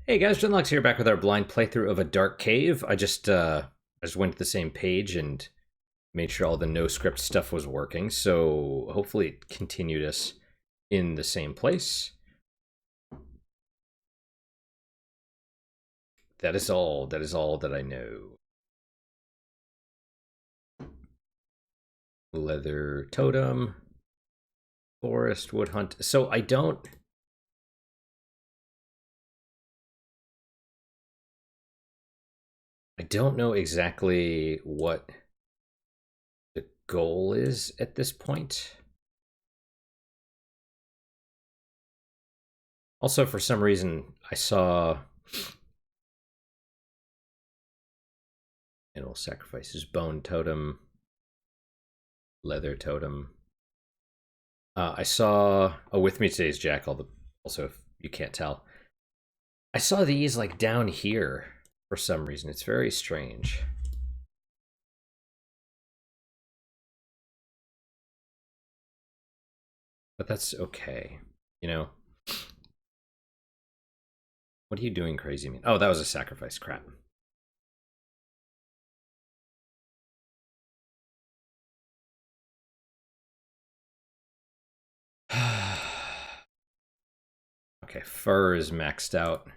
Hey guys, Genlux here, back with our blind playthrough of a dark cave. I just went to the same page and made sure all the no script stuff was working. So hopefully it continued us in the same place. That is all. That is all that I know. Leather totem, forest, wood hunt. So I don't know exactly what the goal is at this point. Also, for some reason, I saw animal sacrifices, bone totem, leather totem. I saw. Oh, with me today is Jack. Also, if you can't tell, I saw these like down here for some reason. It's very strange. But that's okay. You know? What are you doing, crazy man? Oh, that was a sacrifice. Crap. Okay, fur is maxed out.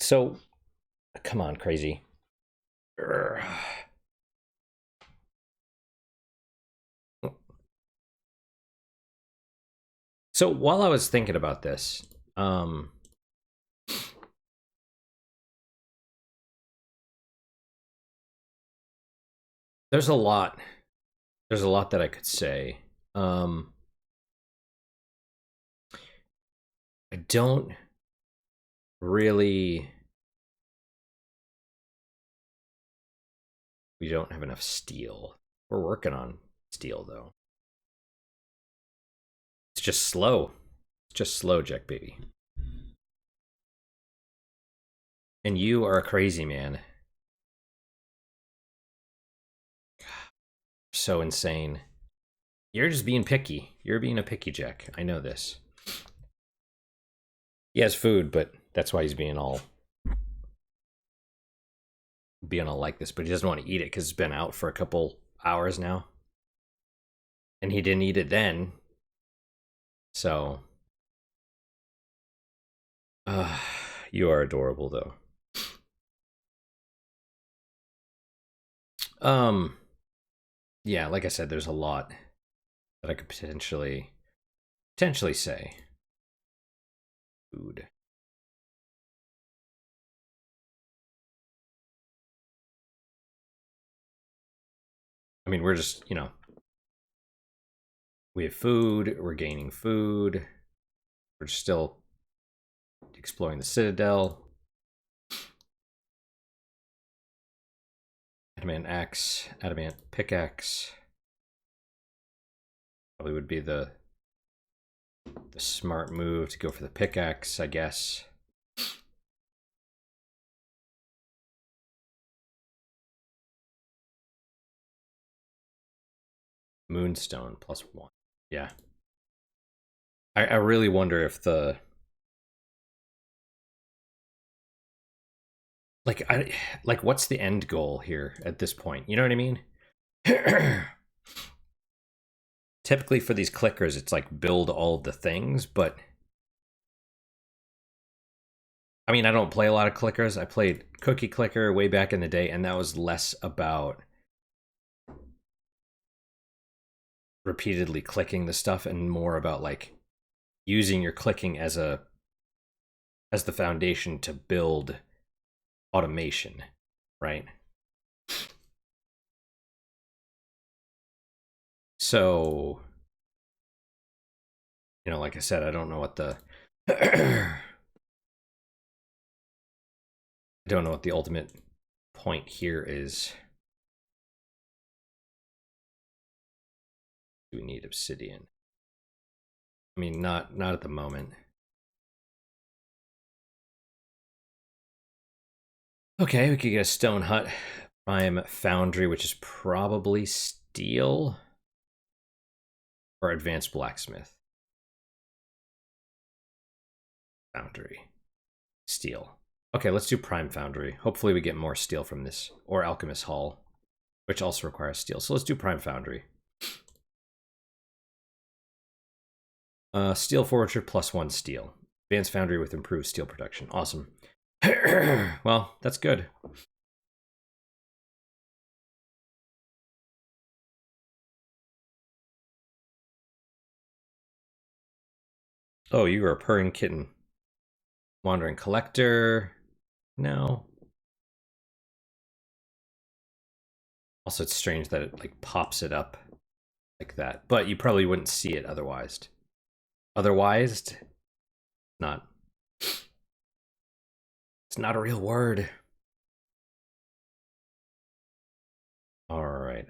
So, come on, crazy. So while I was thinking about this, there's a lot. There's a lot that I could say. I don't really. We don't have enough steel. We're working on steel though. It's just slow. It's just slow, Jack baby. And you are a crazy man. So insane. You're just being picky. You're being a picky Jack. I know this. He has food, but that's why he's being all like this. But he doesn't want to eat it because it's been out for a couple hours now, and he didn't eat it then. So, you are adorable though. Yeah, like I said, there's a lot that I could potentially say. Food. I mean, we're just, we have food, we're gaining food, we're still exploring the Citadel. Adamant axe, adamant pickaxe. Probably would be the smart move to go for the pickaxe, I guess. Moonstone +1. Yeah. I really wonder if the like what's the end goal here at this point? You know what I mean? Typically for these clickers, it's like build all of the things, but I mean, I don't play a lot of clickers. I played Cookie Clicker way back in the day, and that was less about repeatedly clicking the stuff and more about like using your clicking as the foundation to build automation, right? So, like I said, I don't know what the I don't know what the ultimate point here is. Do we need obsidian? I mean, not at the moment. Okay, we could get a stone hut. Prime foundry, which is probably steel. Or advanced blacksmith. Foundry. Steel. Okay, let's do Prime Foundry. Hopefully we get more steel from this. Or Alchemist Hall, which also requires steel. So let's do Prime Foundry. Steel Forger +1 steel. Advanced Foundry with improved steel production. Awesome. Well, that's good. Oh, you are a purring kitten. Wandering Collector. No. Also, it's strange that it like pops it up like that, but you probably wouldn't see it otherwise. Otherwise, not. It's not a real word. All right.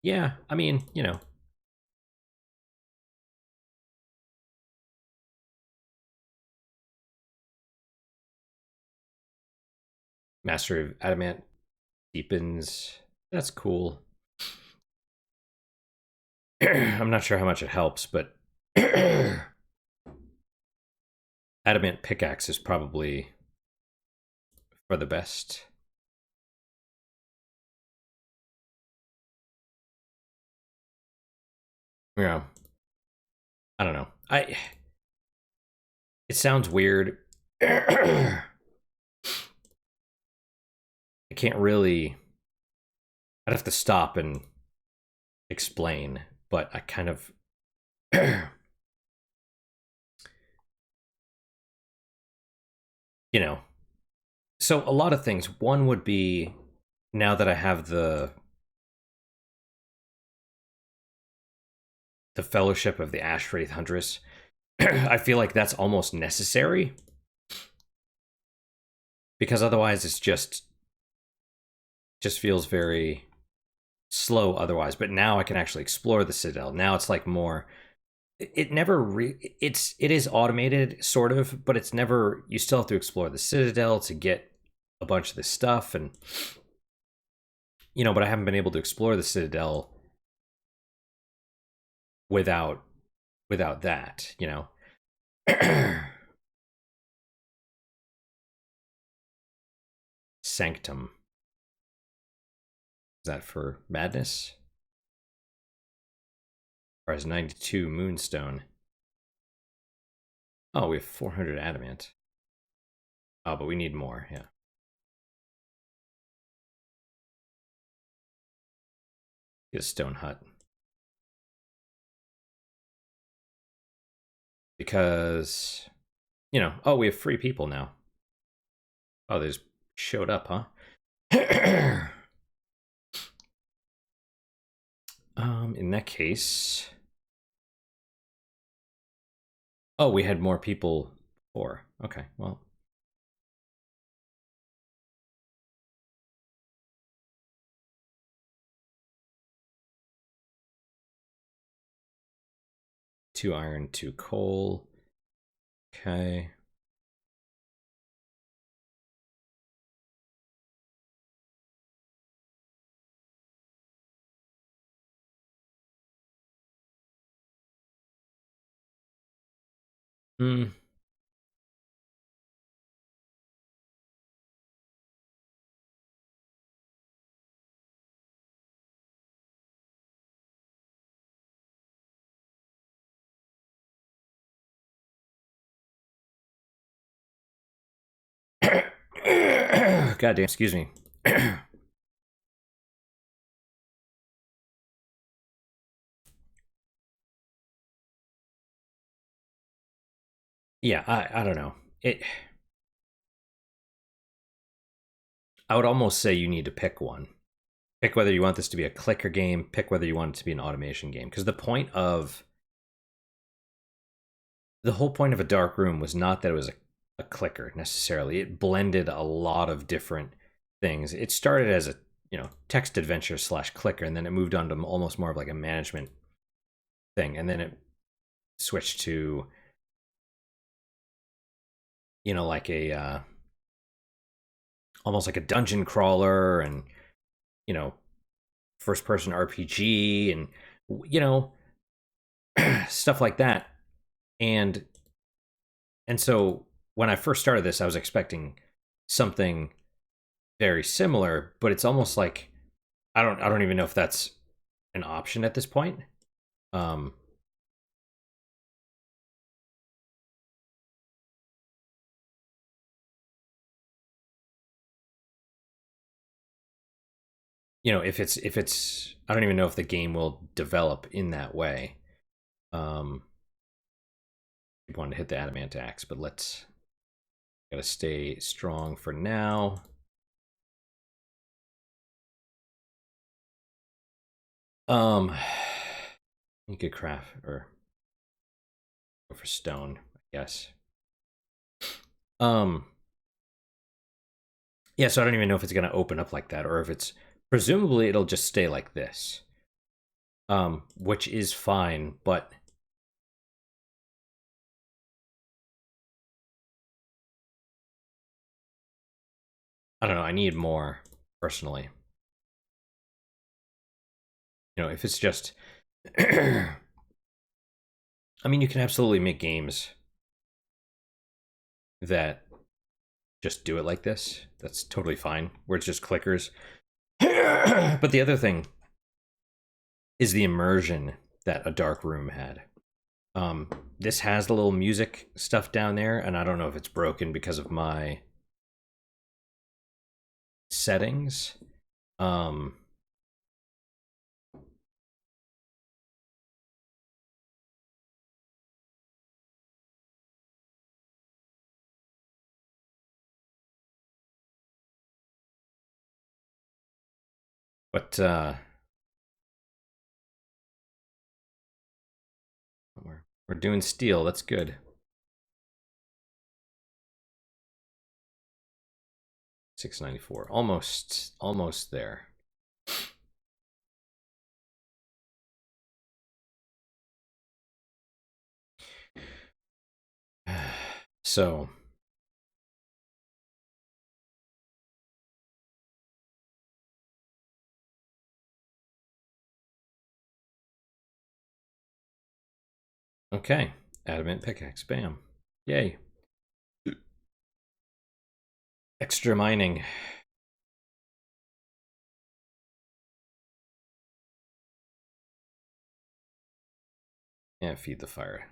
Yeah. I mean, you know. Mastery of Adamant deepens. That's cool. I'm not sure how much it helps, but Adamant Pickaxe is probably for the best. Yeah. I don't know. It sounds weird. I can't really. I'd have to stop and explain, but I kind of. You know. So a lot of things. One would be now that I have the Fellowship of the Ash Wraith Huntress, I feel like that's almost necessary. Because otherwise it's just feels very slow otherwise. But now I can actually explore the Citadel. Now it's like more it never it is automated sort of, but it's never, you still have to explore the Citadel to get a bunch of this stuff, and but I haven't been able to explore the Citadel without that, Sanctum. Is that for madness? Or is 92 Moonstone? Oh, we have 400 adamant. Oh, but we need more, yeah. Get a stone hut. Because, oh, we have free people now. Oh, they just showed up, huh? In that case... Oh, we had more people before. Okay, well... Two iron, two coal. Okay. Hmm. Goddamn, excuse me. Yeah, I don't know. I would almost say you need to pick one. Pick whether you want this to be a clicker game, pick whether you want it to be an automation game. Because the whole point of a dark room was not that it was a clicker necessarily. It blended a lot of different things. It started as a text adventure / clicker, and then it moved on to almost more of like a management thing, and then it switched to like a almost like a dungeon crawler, and first person RPG, and stuff like that. And And so when I first started this, I was expecting something very similar, but it's almost like I don't even know if that's an option at this point. Um, if it's I don't even know if the game will develop in that way. Um, I wanted to hit the adamant axe, but let's gotta stay strong for now. Um, you could craft or go for stone, I guess. Um, yeah, so I don't even know if it's gonna open up like that or if it's presumably it'll just stay like this. Which is fine, but I don't know. I need more personally. If it's just, I mean, you can absolutely make games that just do it like this. That's totally fine. Where it's just clickers. But the other thing is the immersion that a dark room had. This has the little music stuff down there, and I don't know if it's broken because of my settings. Um, but we're doing steel. That's good. 694, almost there. So okay, adamant pickaxe, bam, yay. Extra mining. Yeah, feed the fire.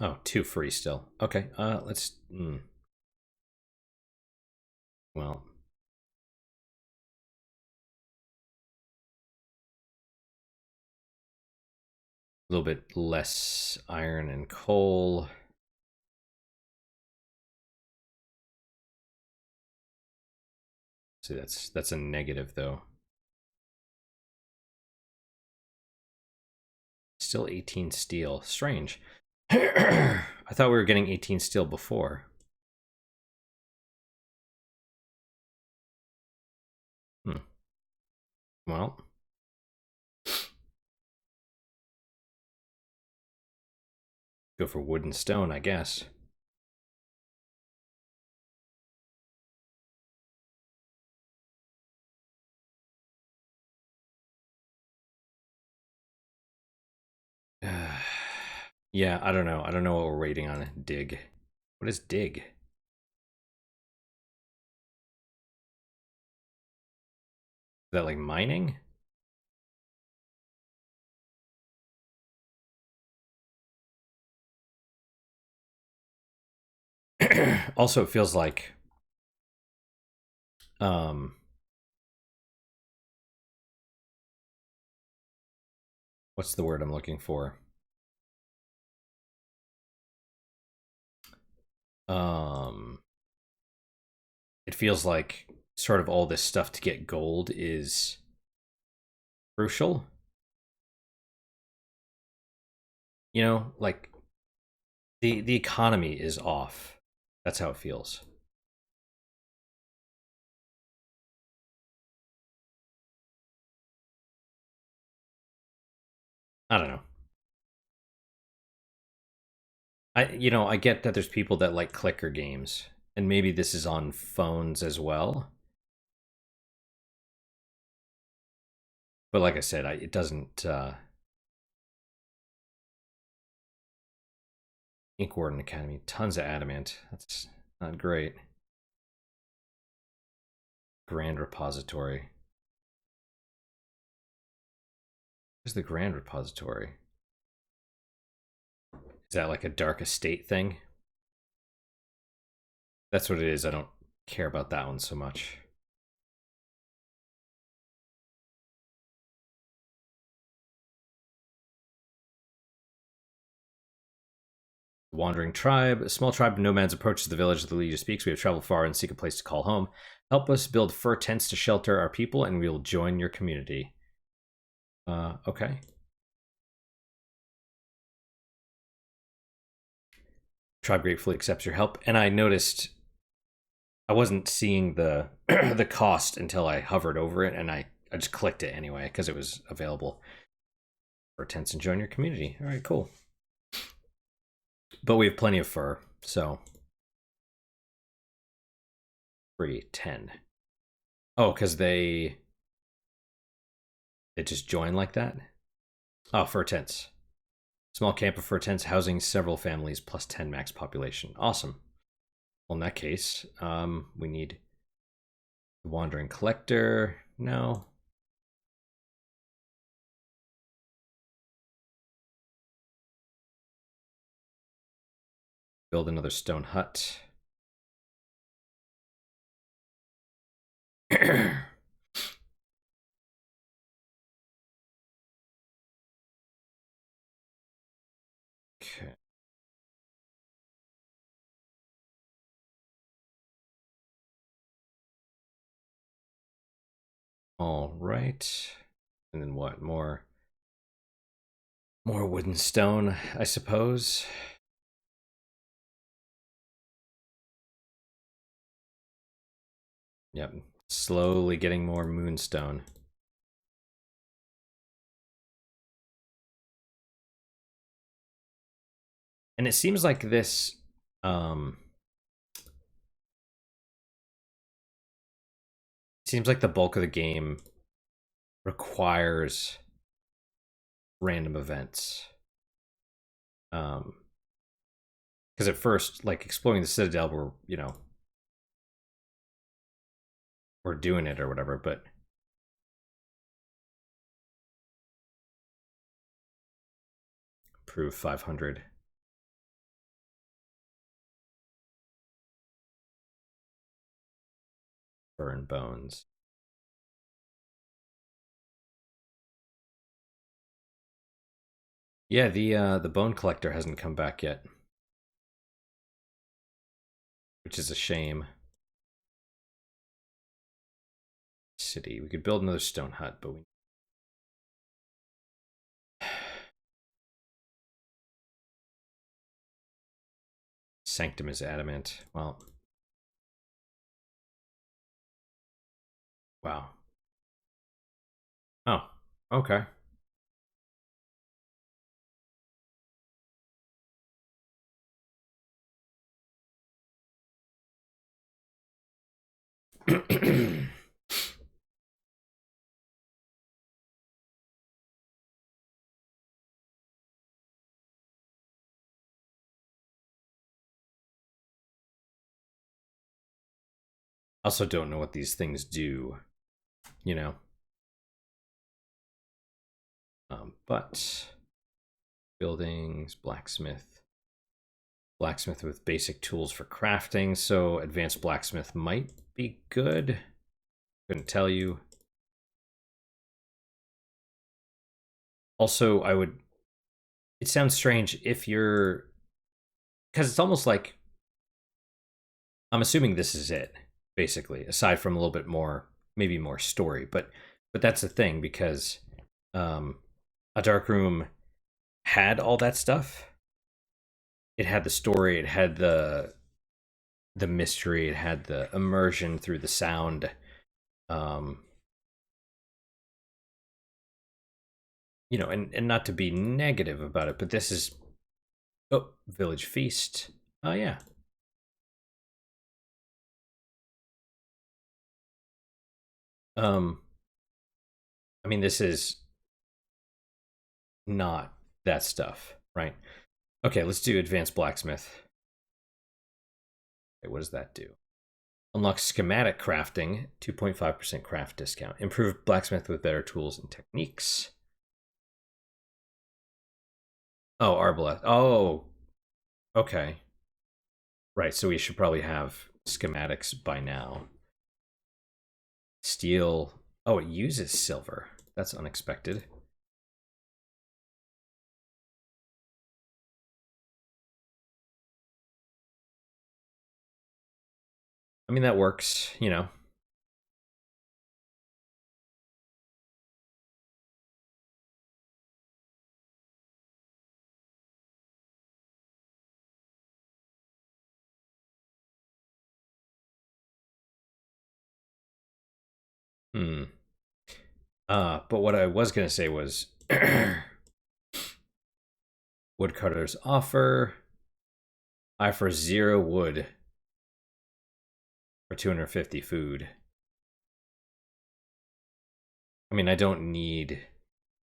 Oh, 2 free still. Okay, let's well, a little bit less iron and coal. See, that's a negative though. Still 18 steel. Strange. I thought we were getting 18 steel before. Hmm. Well, go for wood and stone, I guess. Yeah, I don't know. I don't know what we're waiting on. Dig. What is dig? Is that like mining? Also, it feels like um what's the word I'm looking for? Um it feels like sort of all this stuff to get gold is crucial. Like the economy is off. That's how it feels. I don't know. I get that there's people that like clicker games, and maybe this is on phones as well. But like I said, it doesn't Ink Warden Academy, tons of adamant. That's not great. Grand Repository. Where's the Grand Repository? Is that like a Dark Estate thing? That's what it is. I don't care about that one so much. Wandering tribe. A small tribe of nomads approaches the village the leader speaks. We have traveled far and seek a place to call home. Help us build fur tents to shelter our people, and we will join your community. Okay. Tribe gratefully accepts your help. And I noticed I wasn't seeing the the cost until I hovered over it, and I just clicked it anyway because it was available. Fur tents and join your community. All right, cool. But we have plenty of fur, so free 10. Oh, because they just join like that. Oh, fur tents. Small camp of fur tents housing several families plus 10 max population. Awesome. Well, in that case, we need the wandering collector. No. Build another stone hut. Okay. All right. And then what? More wood and stone, I suppose. Yep. Slowly getting more moonstone. And it seems like this seems like the bulk of the game requires random events. Because at first, like exploring the Citadel, we're doing it or whatever, but prove 500. Burn bones. Yeah, the bone collector hasn't come back yet, which is a shame. City. We could build another stone hut, but we Sanctum is adamant. Well, wow. Oh, okay. Also don't know what these things do, you know. But buildings, blacksmith with basic tools for crafting, so advanced blacksmith might be good. Couldn't tell you. Also, it sounds strange if you're, because it's almost like, I'm assuming this is it, basically, aside from a little bit more, maybe more story, but that's the thing, because a dark room had all that stuff. It had the story, it had the mystery, it had the immersion through the sound. And not to be negative about it, but this is village feast. Oh yeah. I mean, this is not that stuff, right? Okay, let's do advanced blacksmith. Okay, what does that do? Unlock schematic crafting, 2.5% craft discount. Improve blacksmith with better tools and techniques. Oh, arbalest. Oh, okay. Right, so we should probably have schematics by now. Steel. Oh, it uses silver. That's unexpected. I mean, that works, you know. Hmm. But what I was gonna say was woodcutter's offer. I for 0 wood for 250 food. I mean, I don't need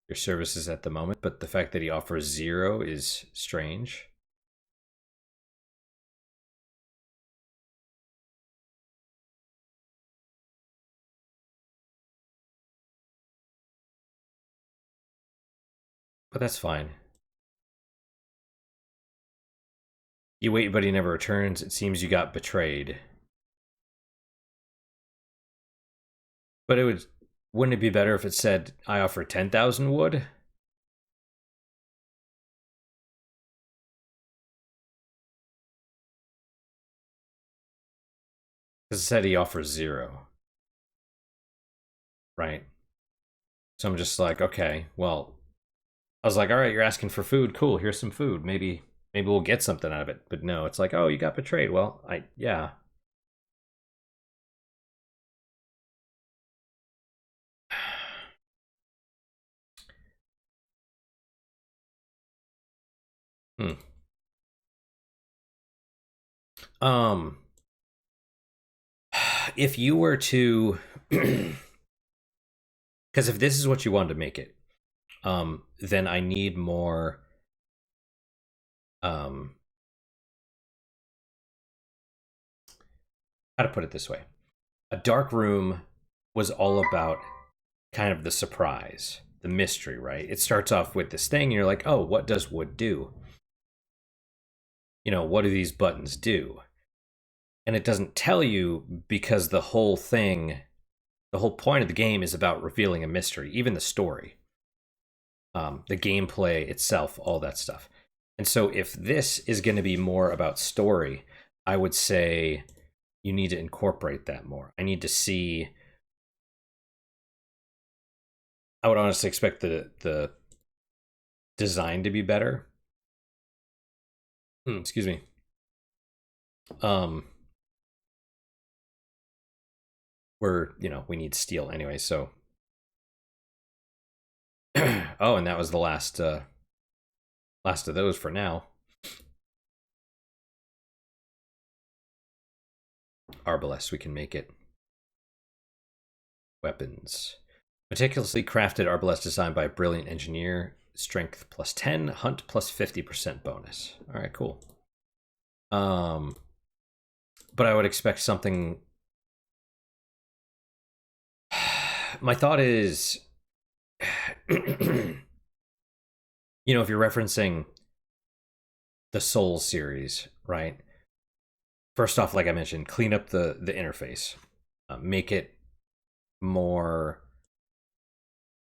your services at the moment, but the fact that he offers 0 is strange. But that's fine. You wait, but he never returns. It seems you got betrayed. But wouldn't it be better if it said, I offer 10,000 wood? Because it said he offers 0. Right? So I'm just like, okay, well, I was like, all right, you're asking for food. Cool, here's some food. Maybe we'll get something out of it. But no, it's like, oh, you got betrayed. Well, yeah. Hmm. Um, if you were to, because if this is what you wanted to make it, then I need more. Um, how to put it this way? A dark room was all about kind of the surprise, the mystery, right? It starts off with this thing, and you're like, oh, what does wood do? You know, what do these buttons do? And it doesn't tell you because the whole thing, the whole point of the game is about revealing a mystery, even the story, the gameplay itself, all that stuff. And so if this is going to be more about story, I would say you need to incorporate that more. I need to see. I would honestly expect the design to be better. Excuse me. Um, we need steel anyway, so oh, and that was the last last of those for now. Arbalest, we can make it. Weapons. Meticulously crafted arbalest designed by a brilliant engineer. Strength plus 10, hunt plus 50% bonus. All right, cool. But I would expect something. My thought is, if you're referencing the Souls series, right? First off, like I mentioned, clean up the interface, make it more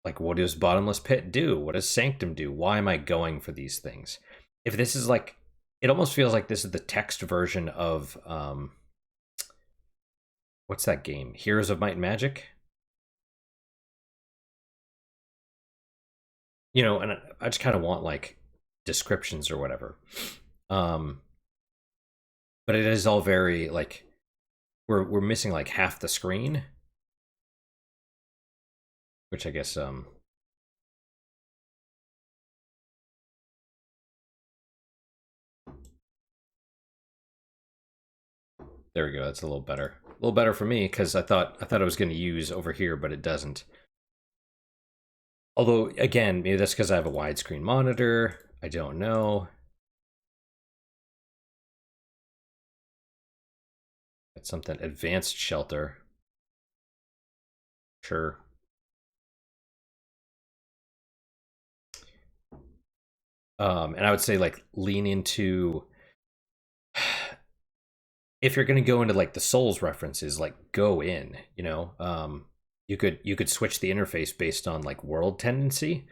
like, what does Bottomless Pit do? What does Sanctum do? Why am I going for these things? If this is like, it almost feels like this is the text version of what's that game? Heroes of Might and Magic. And I just kind of want like descriptions or whatever. But it is all very like we're missing like half the screen, which I guess there we go. That's a little better. A little better for me because I thought I was going to use over here, but it doesn't. Although again, maybe that's because I have a widescreen monitor. I don't know. Got something. Advanced shelter. Sure. And I would say like lean into if you're gonna go into like the Souls references, like go in, you know. You could switch the interface based on like world tendency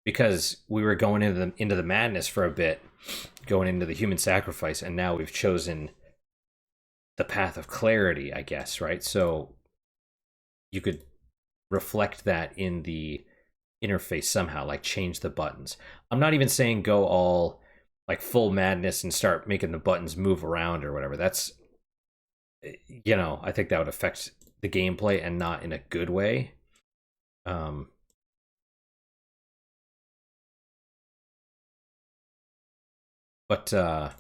because we were going into the madness for a bit, going into the human sacrifice, and now we've chosen the path of clarity, I guess, right? So you could reflect that in the interface somehow, like change the buttons. I'm not even saying go all like full madness and start making the buttons move around or whatever. That's, you know, I think that would affect the gameplay and not in a good way. Um, but but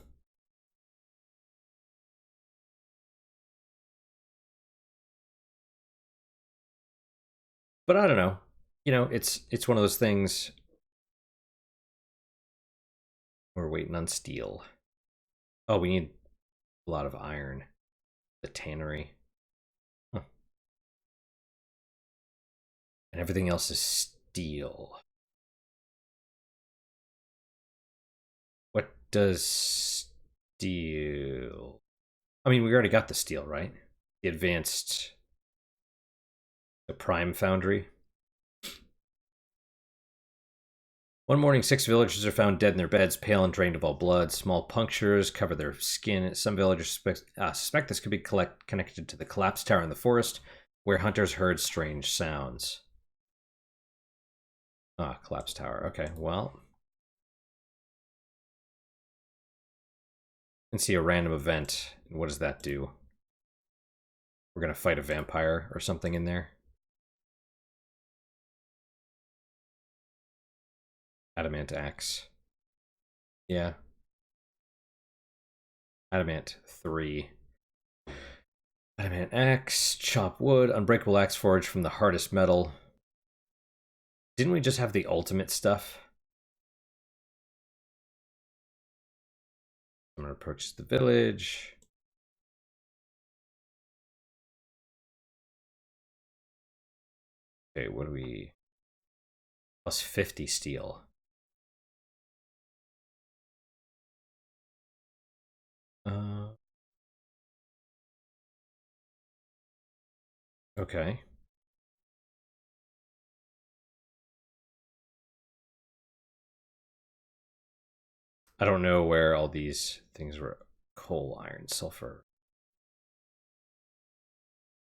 I don't know. You know, it's one of those things. We're waiting on steel. Oh, we need a lot of iron. The tannery. Huh. And everything else is steel. What does steel? I mean, we already got the steel, right? The advanced, the prime foundry. One morning, 6 villagers are found dead in their beds, pale and drained of all blood. Small punctures cover their skin. Some villagers suspect this could be connected to the collapsed tower in the forest, where hunters heard strange sounds. Ah, collapsed tower. Okay, well. You can see a random event. What does that do? We're going to fight a vampire or something in there. Adamant axe. Yeah. Adamant 3. Adamant axe, chop wood, unbreakable axe forged from the hardest metal. Didn't we just have the ultimate stuff? Someone approaches the village. Okay, what do we... Plus 50 steel. Okay. I don't know where all these things were. Coal, iron, sulfur.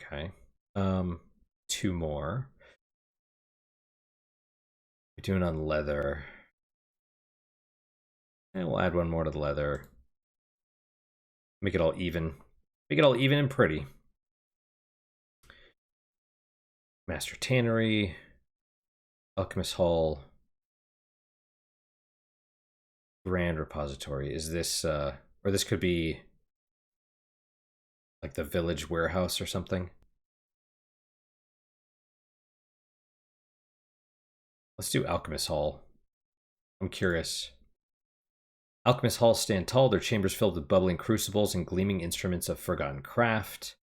Okay. 2 more. We're doing on leather. And we'll add 1 more to the leather. Make it all even. Make it all even and pretty. Master Tannery. Alchemist Hall. Grand Repository. Is this, or this could be like the village warehouse or something? Let's do Alchemist Hall. I'm curious. Alchemist halls stand tall, their chambers filled with bubbling crucibles and gleaming instruments of forgotten craft.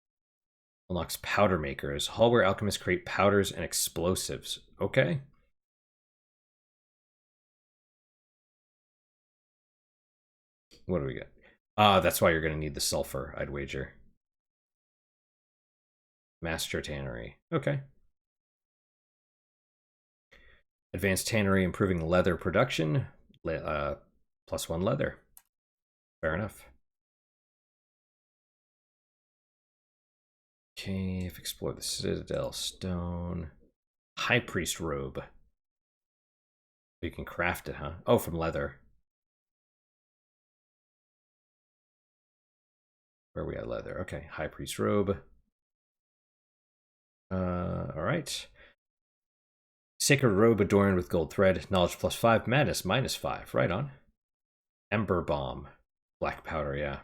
Unlocks powder makers. Hall where alchemists create powders and explosives. Okay. What do we got? That's why you're going to need the sulfur, I'd wager. Master Tannery. Okay. Advanced Tannery, improving leather production. +1 leather. Fair enough. Cave, explore the Citadel, stone. High Priest robe. You can craft it, huh? Oh, from leather. Where are we at leather? Okay, High Priest robe. All right. Sacred robe adorned with gold thread. Knowledge +5. Madness -5. Right on. Ember bomb. Black powder, yeah.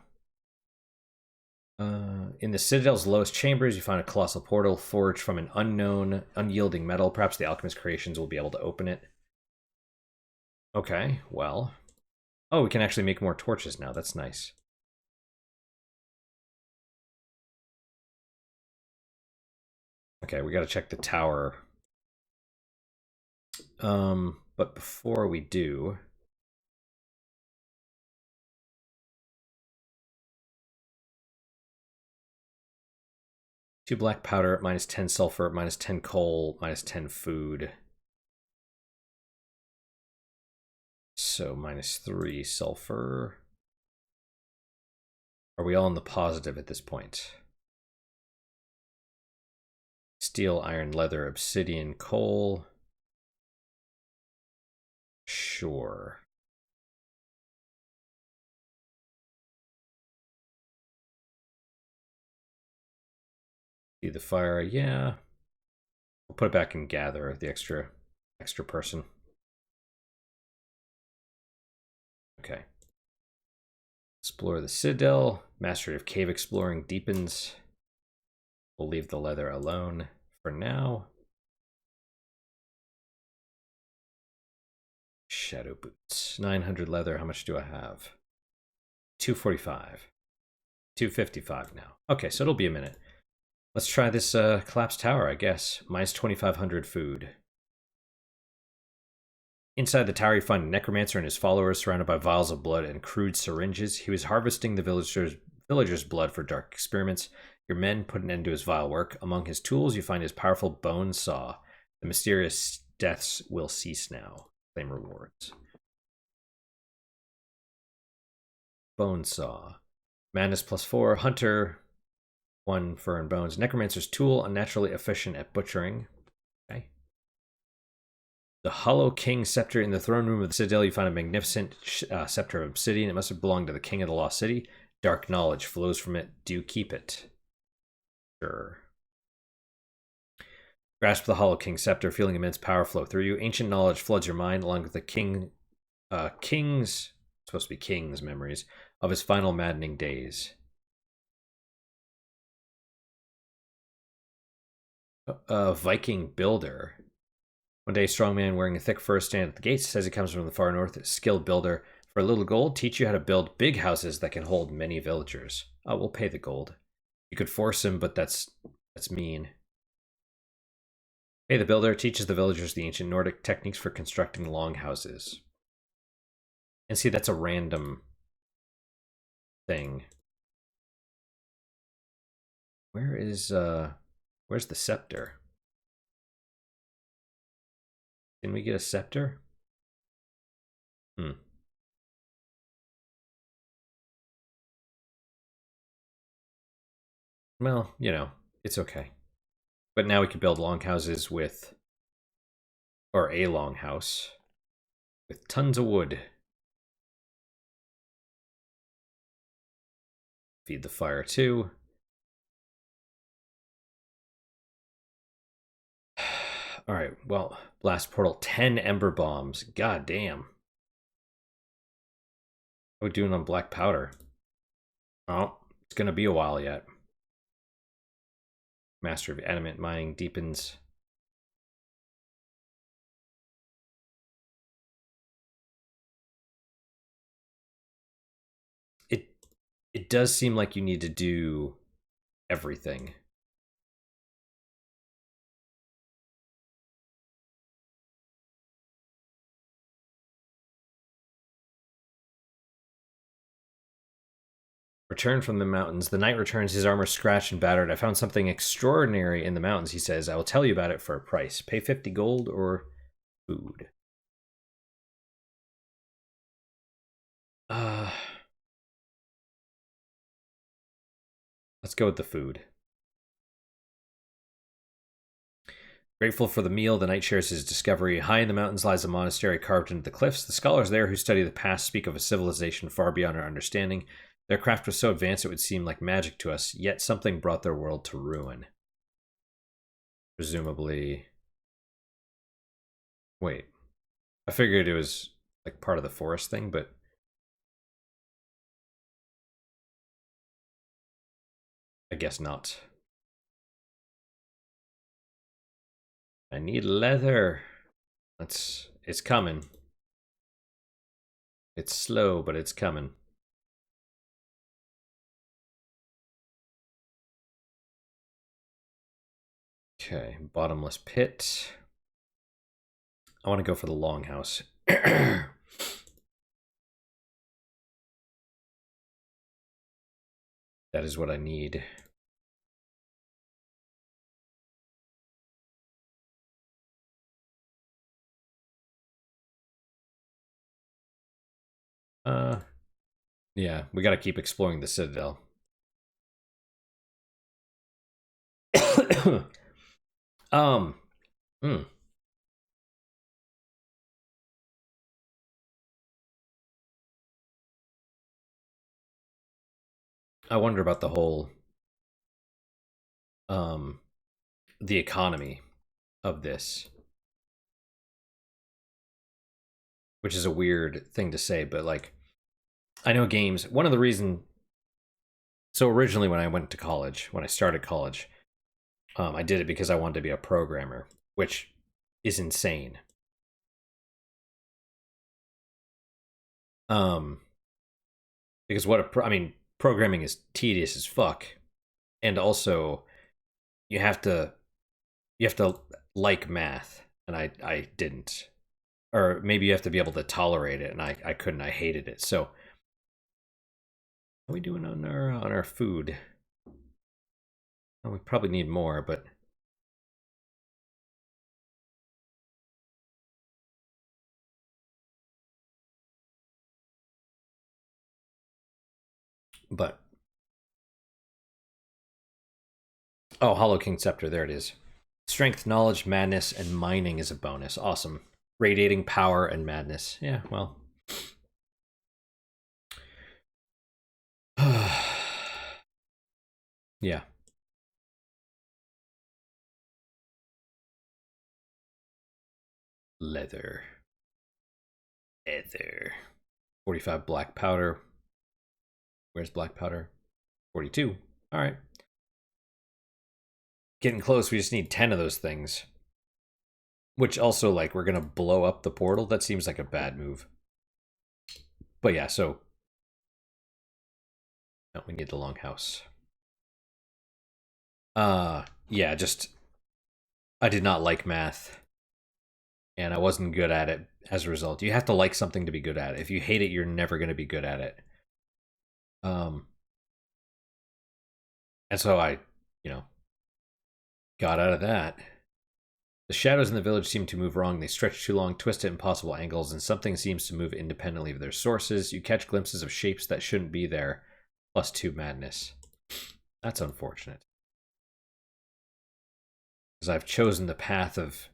In the Citadel's lowest chambers, you find a colossal portal forged from an unknown, unyielding metal. Perhaps the alchemist creations will be able to open it. Okay, well. Oh, we can actually make more torches now. That's nice. Okay, we gotta check the tower. But before we do, two black powder, -10 sulfur, -10 coal, -10 food. So -3 sulfur. Are we all in the positive at this point? Steel, iron, leather, obsidian, coal. Sure. See the fire, yeah. We'll put it back in gather, the extra person. Okay. Explore the Citadel. Mastery of cave exploring deepens. We'll leave the leather alone for now. Shadow boots. 900 leather. How much do I have? 245. 255 now. Okay, so it'll be a minute. Let's try this collapsed tower, I guess. -2500 food. Inside the tower, you find a necromancer and his followers surrounded by vials of blood and crude syringes. He was harvesting the villagers' blood for dark experiments. Your men put an end to his vile work. Among his tools, you find his powerful bone saw. The mysterious deaths will cease now. Claim rewards. Bone saw. Madness +4. Hunter. 1 fur and bones. Necromancer's tool, unnaturally efficient at butchering. Okay. The Hollow King Scepter. In the throne room of the Citadel, you find a magnificent scepter of obsidian. It must have belonged to the King of the Lost City. Dark knowledge flows from it. Do keep it. Sure. Grasp the Hollow King Scepter, feeling immense power flow through you. Ancient knowledge floods your mind, along with the king's, supposed to be king's memories, of his final maddening days. Viking builder. One day, a strong man wearing a thick fur stand at the gates, says he comes from the far north. A skilled builder. For a little gold, teach you how to build big houses that can hold many villagers. Oh, we'll pay the gold. You could force him, but that's mean. Pay the builder. Teaches the villagers the ancient Nordic techniques for constructing long houses. And see, that's a random thing. Where's the scepter? Can we get a scepter? Well, you know, it's okay. But now we can build longhouses with, or a longhouse with tons of wood. Feed the fire too. All right, well, blast portal, 10 ember bombs. God damn. How are we doing on black powder? Oh, it's gonna be a while yet. Master of adamant mining deepens. It does seem like you need to do everything. Return from the mountains. The knight returns, his armor scratched and battered. I found something extraordinary in the mountains, he says. I will tell you about it for a price. Pay 50 gold or food. Let's go with the food. Grateful for the meal, the knight shares his discovery. High in the mountains lies a monastery carved into the cliffs. The scholars there who study the past speak of a civilization far beyond our understanding. Their craft was so advanced it would seem like magic to us, yet something brought their world to ruin. Presumably... Wait. I figured it was like part of the forest thing, but... I guess not. I need leather. It's coming. It's slow, but it's coming. Okay, bottomless pit. I want to go for the longhouse. That is what I need. Yeah, we got to keep exploring the Citadel. um, hmm. I wonder about the whole um the economy of this, which is a weird thing to say, but like I know games. One of the reason. So originally, when I went to college, when I started college, I did it because I wanted to be a programmer, which is insane. Um, because I mean, programming is tedious as fuck, and also you have to you have to like math, and I didn't, or maybe you have to be able to tolerate it, and I couldn't. I hated it. So, how are we doing on our food? Well, we probably need more, but oh, Hollow King Scepter, there it is. Strength, knowledge, madness, and mining is a bonus. Awesome. Radiating power and madness. Yeah, well. Yeah. Leather. Leather. 45 black powder. Where's black powder? 42. All right. Getting close. We just need 10 of those things. Which also, like, we're going to blow up the portal. That seems like a bad move. But yeah, so. No, we need the longhouse. Yeah, just. I did not like math. And I wasn't good at it as a result. You have to like something to be good at it. If you hate it, you're never going to be good at it. Um, and so I, you know, got out of that. The shadows in the village seem to move wrong. They stretch too long, twist at impossible angles, and something seems to move independently of their sources. You catch glimpses of shapes that shouldn't be there. +2 madness. That's unfortunate. Because I've chosen the path of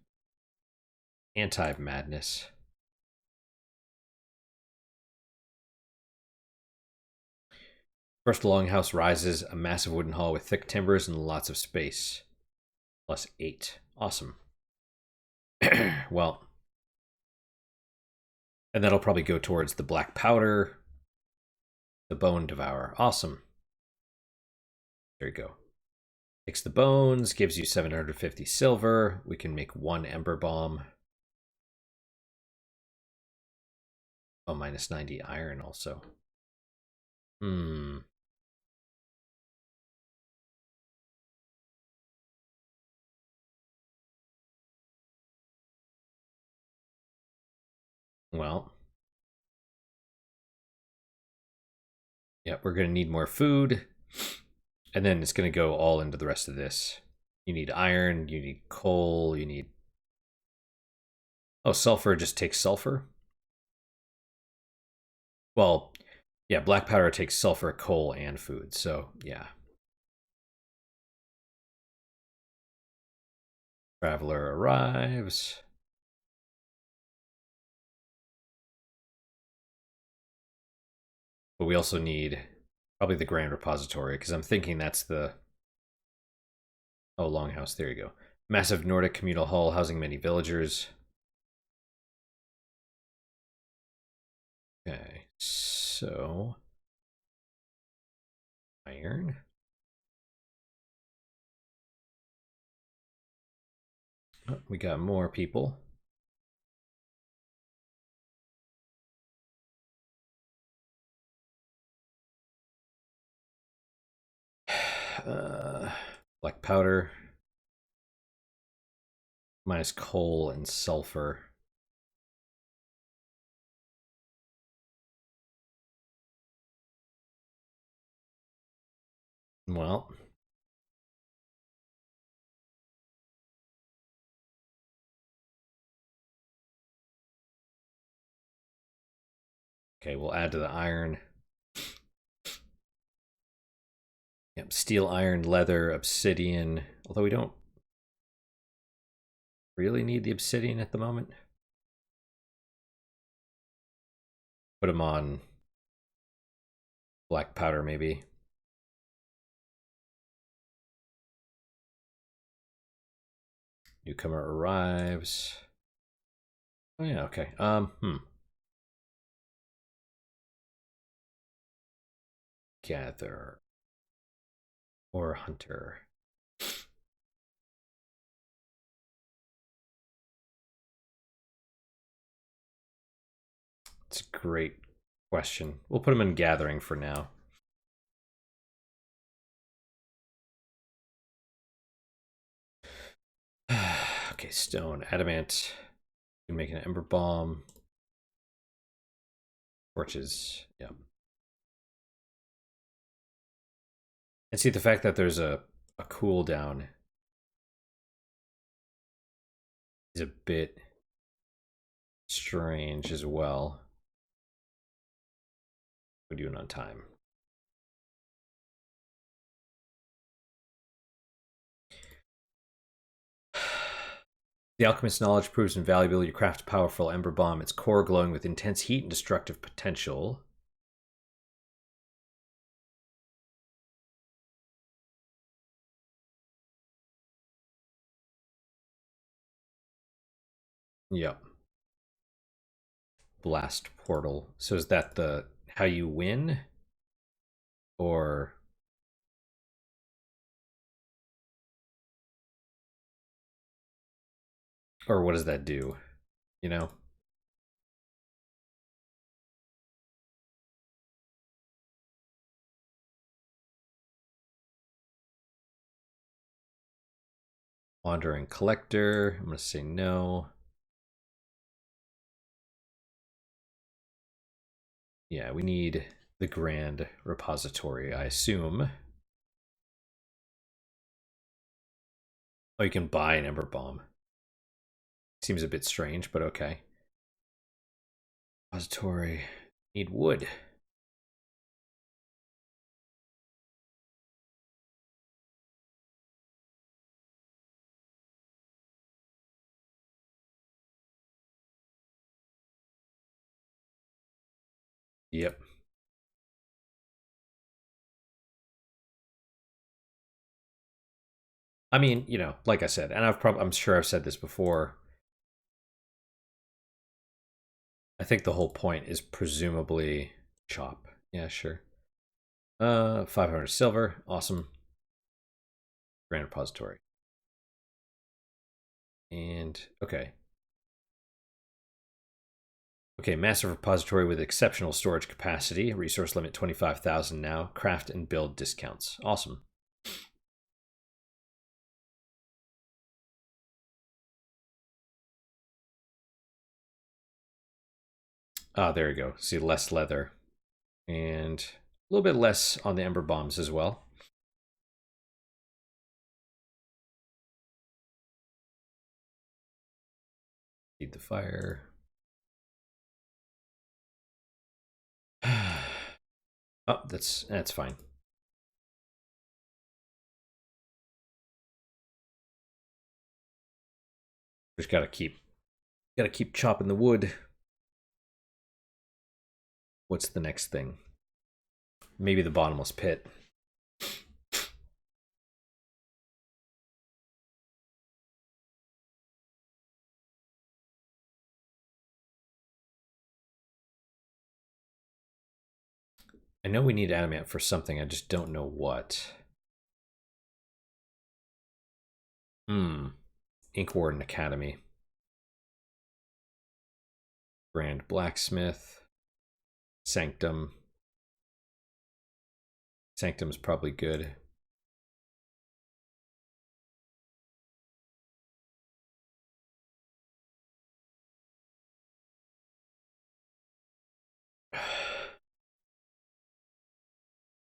anti-madness. First longhouse rises, a massive wooden hall with thick timbers and lots of space. +8. Awesome. Well, and that'll probably go towards the black powder, the bone devourer. Awesome. There you go. Takes the bones, gives you 750 silver. We can make 1 ember bomb. Oh, -90 iron also. Hmm. Well. Yeah, we're going to need more food. And then it's going to go all into the rest of this. You need iron, you need coal, you need... Oh, sulfur just takes sulfur? Well, yeah, black powder takes sulfur, coal, and food. So, yeah. Traveler arrives. But we also need probably the Grand Repository, because I'm thinking that's the... Oh, Longhouse, there you go. Massive Nordic communal hall housing many villagers. Okay, so... Iron. Oh, we got more people. Black powder. Minus coal and sulfur. Well, okay, we'll add to the iron. Yep, steel, iron, leather, obsidian. Although we don't really need the obsidian at the moment. Put them on black powder, maybe. Newcomer arrives. Oh yeah, okay. Gather or hunter. It's a great question. We'll put him in gathering for now. Okay, stone, adamant. You can make an ember bomb. Torches, yeah. And see the fact that there's a cooldown is a bit strange as well. We're doing on time. The alchemist's knowledge proves invaluable. You craft a powerful ember bomb, its core glowing with intense heat and destructive potential. Yep. Blast portal. So is that the how you win? Or what does that do? You know? Wandering collector. I'm gonna say no. Yeah, we need the grand repository, I assume. Oh, you can buy an ember bomb. Seems a bit strange, but okay. Repository. Need wood. Yep. I mean, you know, like I said, and I'm sure I've said this before. I think the whole point is presumably chop. Yeah, sure. 500 silver. Awesome. Grand repository. And okay. Okay, massive repository with exceptional storage capacity. Resource limit 25,000 now. Craft and build discounts. Awesome. Ah, there you go. See, less leather. And a little bit less on the ember bombs as well. Feed the fire. Oh, that's fine. Just gotta keep chopping the wood. What's the next thing? Maybe the bottomless pit. I know we need adamant for something, I just don't know what. Ink Warden Academy. Grand Blacksmith. Sanctum. Sanctum's probably good.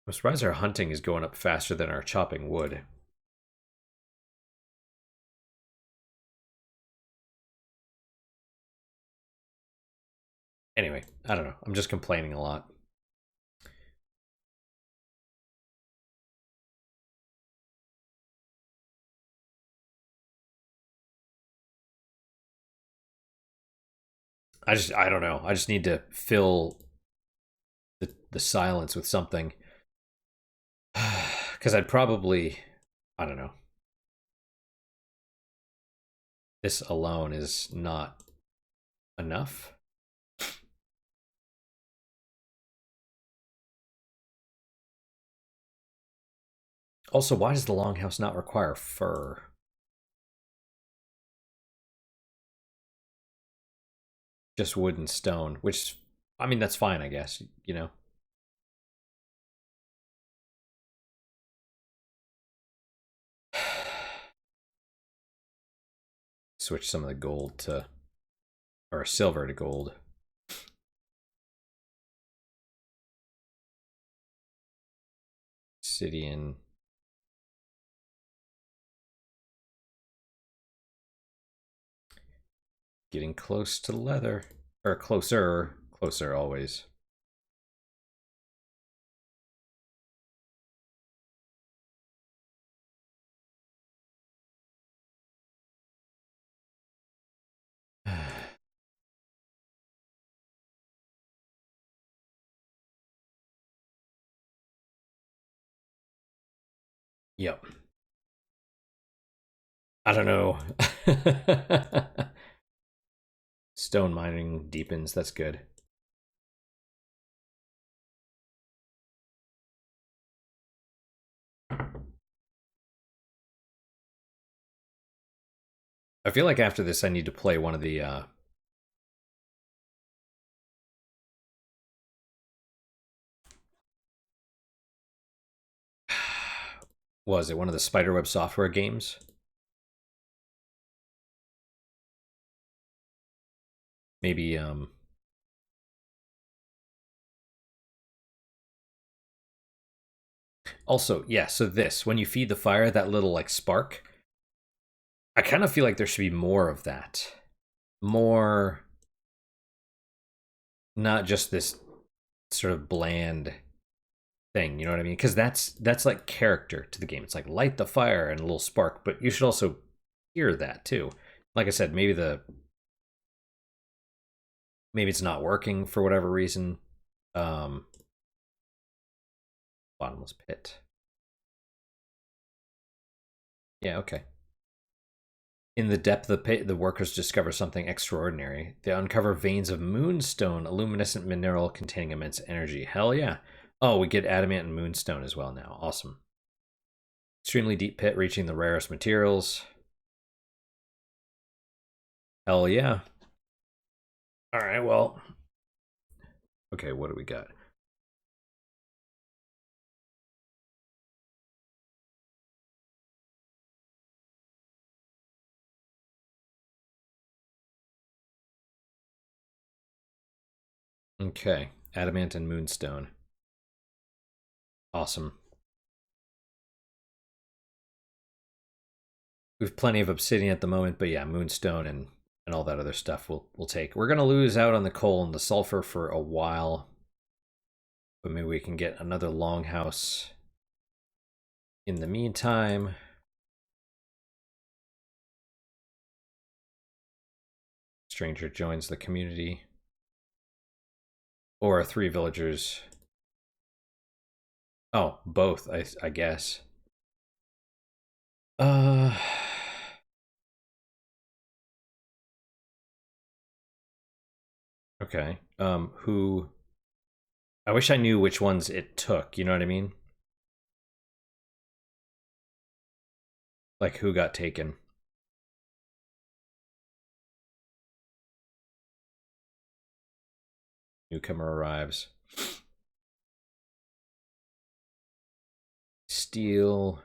I'm surprised our hunting is going up faster than our chopping wood. Anyway, I don't know. I'm just complaining a lot. I don't know. I just need to fill the silence with something. Because I'd probably, I don't know. This alone is not enough. Also, why does the longhouse not require fur? Just wood and stone, which, I mean, that's fine, I guess, you know? Switch some of the gold to, or silver to gold. Obsidian. Getting close to leather. Or closer. Closer always. Yep. I don't know. Stone mining deepens. That's good. I feel like after this, I need to play one of the. Was it one of the Spiderweb software games? Maybe. Also, yeah. So this, when you feed the fire, that little like spark. I kind of feel like there should be more of that. More. Not just this sort of bland thing, you know what I mean? Because that's like character to the game. It's like light the fire and a little spark, but you should also hear that too. Like I said, maybe it's not working for whatever reason. Um, Bottomless pit. Yeah, okay. In the depth of the pit, the workers discover something extraordinary. They uncover veins of moonstone, a luminescent mineral containing immense energy. Hell yeah. Oh, we get adamant and moonstone as well now. Awesome. Extremely deep pit reaching the rarest materials. Hell yeah. All right, well. Okay, what do we got? Okay, adamant and moonstone. Awesome. We've plenty of obsidian at the moment, but yeah, moonstone and all that other stuff we'll take. We're gonna lose out on the coal and the sulfur for a while, but maybe we can get another longhouse in the meantime. Stranger joins the community, or three villagers. Oh, both, I guess. Uh, okay. Who? I wish I knew which ones it took. You know what I mean? Like who got taken. Newcomer arrives. Steel,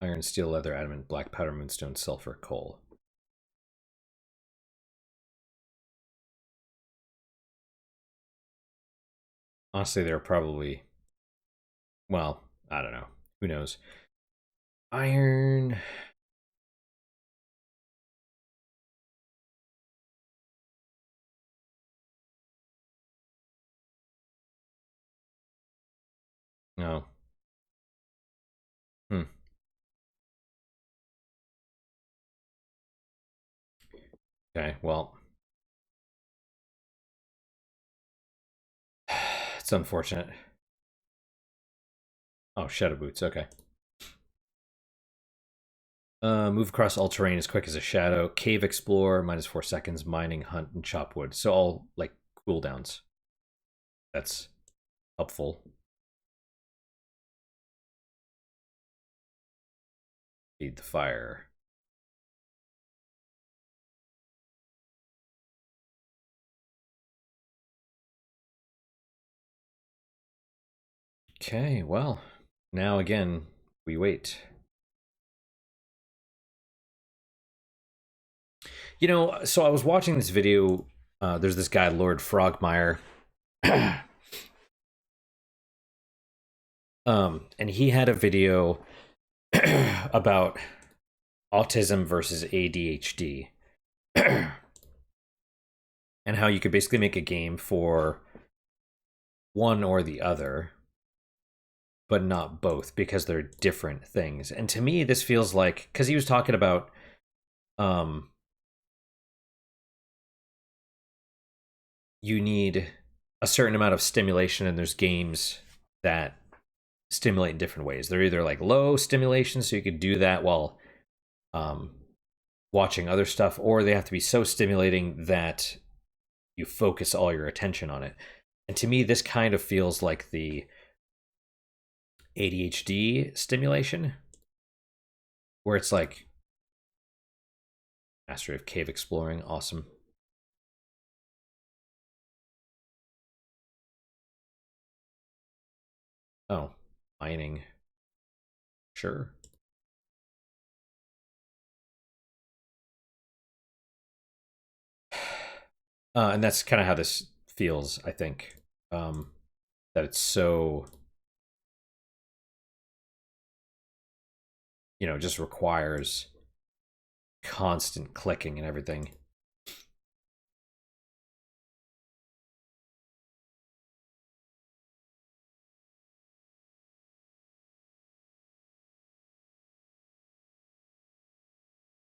iron, steel, leather, adamant, black powder, moonstone, sulfur, coal. Honestly, there are probably Well, I don't know. Who knows? Iron. No. Hmm. Okay, well. It's unfortunate. Oh, Shadow Boots, okay. Move across all terrain as quick as a shadow. Cave Explore, -4 seconds. Mining, Hunt, and Chop Wood. So all, like, cooldowns. That's helpful. Feed the fire. Okay, well, now again, we wait. You know, so I was watching this video. There's this guy, Lord Frogmire. And he had a video about autism versus ADHD. And how you could basically make a game for one or the other, but not both because they're different things. And to me, this feels like, because he was talking about um, you need a certain amount of stimulation, and there's games that stimulate in different ways. They're either like low stimulation, so you could do that while um, watching other stuff, or they have to be so stimulating that you focus all your attention on it. And to me, this kind of feels like the ADHD stimulation, where it's like Mastery of Cave Exploring, awesome. Oh, mining, sure. And that's kind of how this feels, I think. That it's so, just requires constant clicking and everything.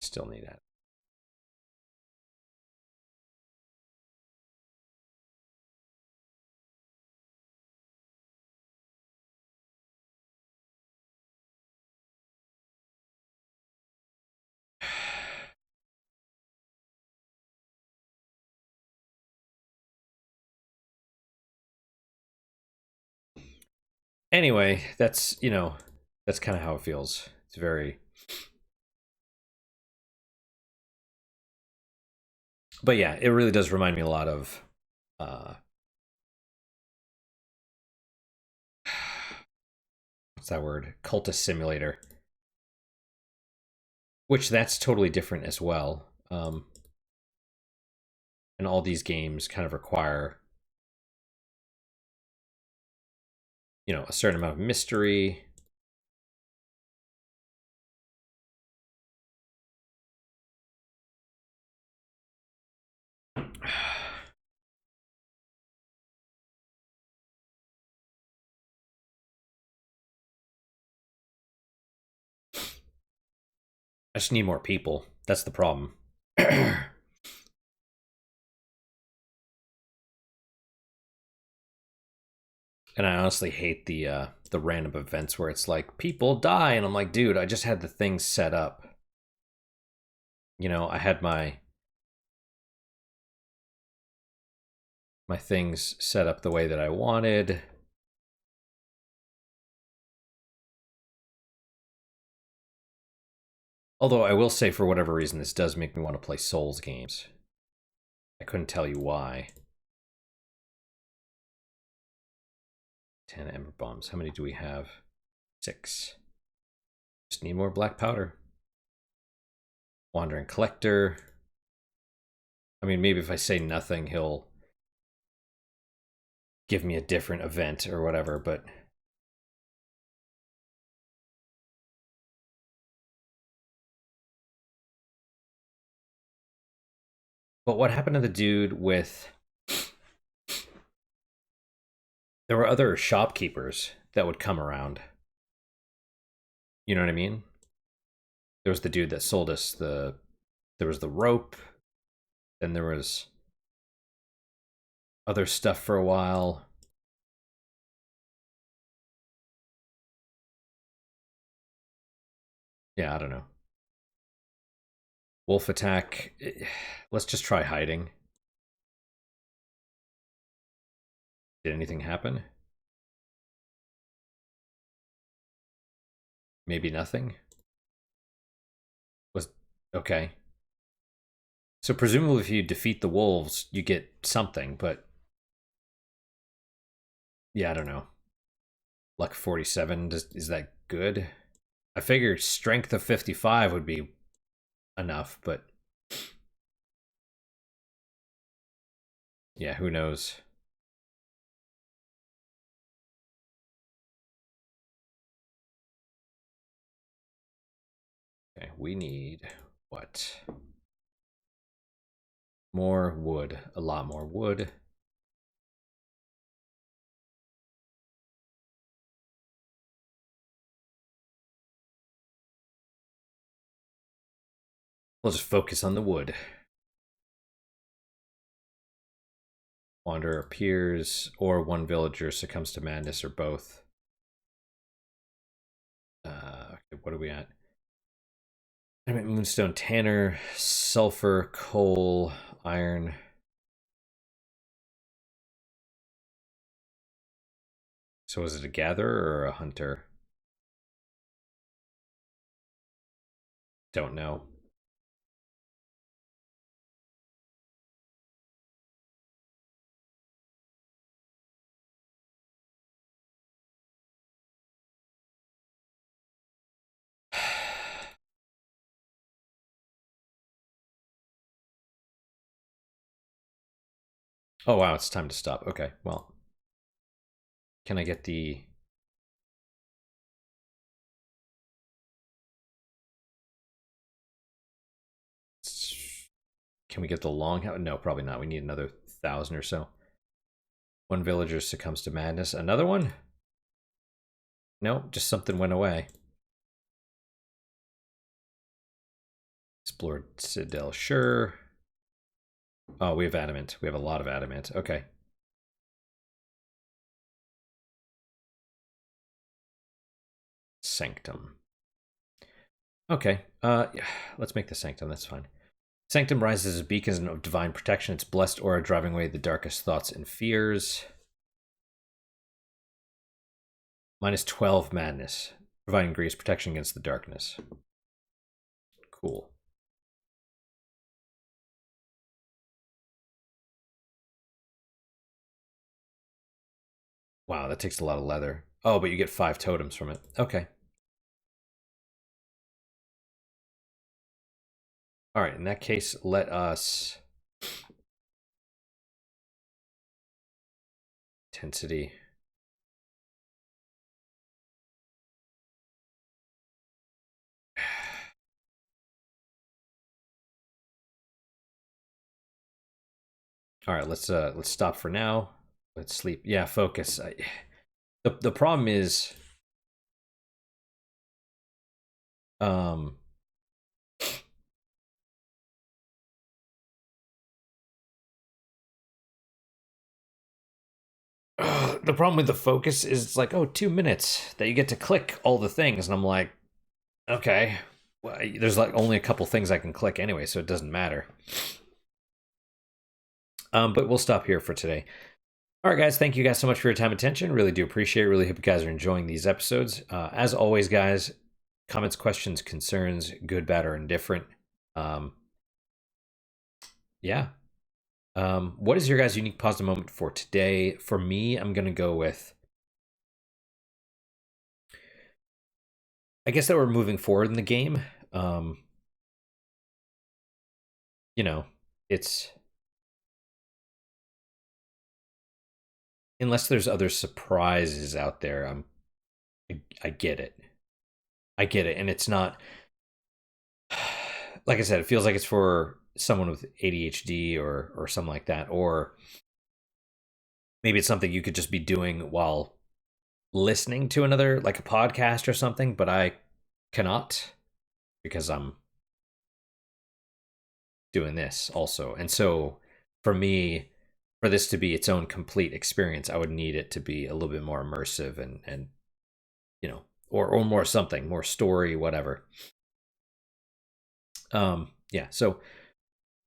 Still need that. Anyway, that's kind of how it feels. It's very, but yeah, it really does remind me a lot of what's that word? Cultist Simulator, which that's totally different as well. And all these games kind of require, a certain amount of mystery. I just need more people. That's the problem. And I honestly hate the random events where it's like people die, and I'm like, dude, I just had the things set up. I had my things set up the way that I wanted. Although I will say, for whatever reason, this does make me want to play Souls games. I couldn't tell you why. 10 ember bombs. How many do we have? 6. Just need more black powder. Wandering Collector. I mean, maybe if I say nothing, he'll give me a different event or whatever, but But what happened to the dude with? There were other shopkeepers that would come around. You know what I mean? There was the dude that sold us the. There was the rope. Then there was other stuff for a while. Yeah, I don't know. Wolf attack. Let's just try hiding. Did anything happen? Maybe nothing. Was okay. So presumably if you defeat the wolves, you get something, but yeah, I don't know. Luck 47, is that good? I figured strength of 55 would be enough, but yeah, who knows? Okay, we need what? More wood. A lot more wood. We'll just focus on the wood. Wanderer appears, or one villager succumbs to madness, or both. Okay, what are we at? Moonstone, Tanner, sulfur, coal, iron. So is it a gatherer or a hunter? Don't know. Oh wow, it's time to stop. Okay, well. Can I get the... Can we get the long... No, probably not. We need another 1,000 or so. One villager succumbs to madness. Another one? Nope, just something went away. Explored Citadel, sure. Oh, we have adamant. We have a lot of adamant. Okay. Sanctum. Okay. Yeah, let's make the Sanctum. That's fine. Sanctum rises as a beacon of divine protection. Its blessed aura driving away the darkest thoughts and fears. Minus 12 madness, providing greatest protection against the darkness. Cool. Wow, that takes a lot of leather. Oh, but you get 5 totems from it. Okay. All right, in that case, let us... Intensity. All right, let's stop for now. Let's sleep. Yeah, focus. The problem is um the problem with the focus is it's like, oh, 2 minutes that you get to click all the things, and I'm like, okay, well, there's like only a couple things I can click anyway, so it doesn't matter. But we'll stop here for today. All right, guys, thank you guys so much for your time and attention. Really do appreciate it. Really hope you guys are enjoying these episodes. As always, guys, comments, questions, concerns, good, bad, or indifferent. Yeah. What is your guys' unique positive moment for today? For me, I'm going to go with... I guess that we're moving forward in the game. You know, it's... Unless there's other surprises out there, I get it. I get it, and it's not... Like I said, it feels like it's for someone with ADHD or something like that, or maybe it's something you could just be doing while listening to another, like a podcast or something, but I cannot because I'm doing this also. And so for me, for this to be its own complete experience, I would need it to be a little bit more immersive and or more something, more story, whatever. Yeah, so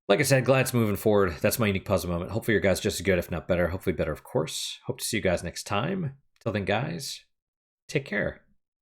like I said, glad it's moving forward. That's my unique puzzle moment. Hopefully your guys just as good, if not better. Hopefully better, of course. Hope to see you guys next time. Till then, guys, take care.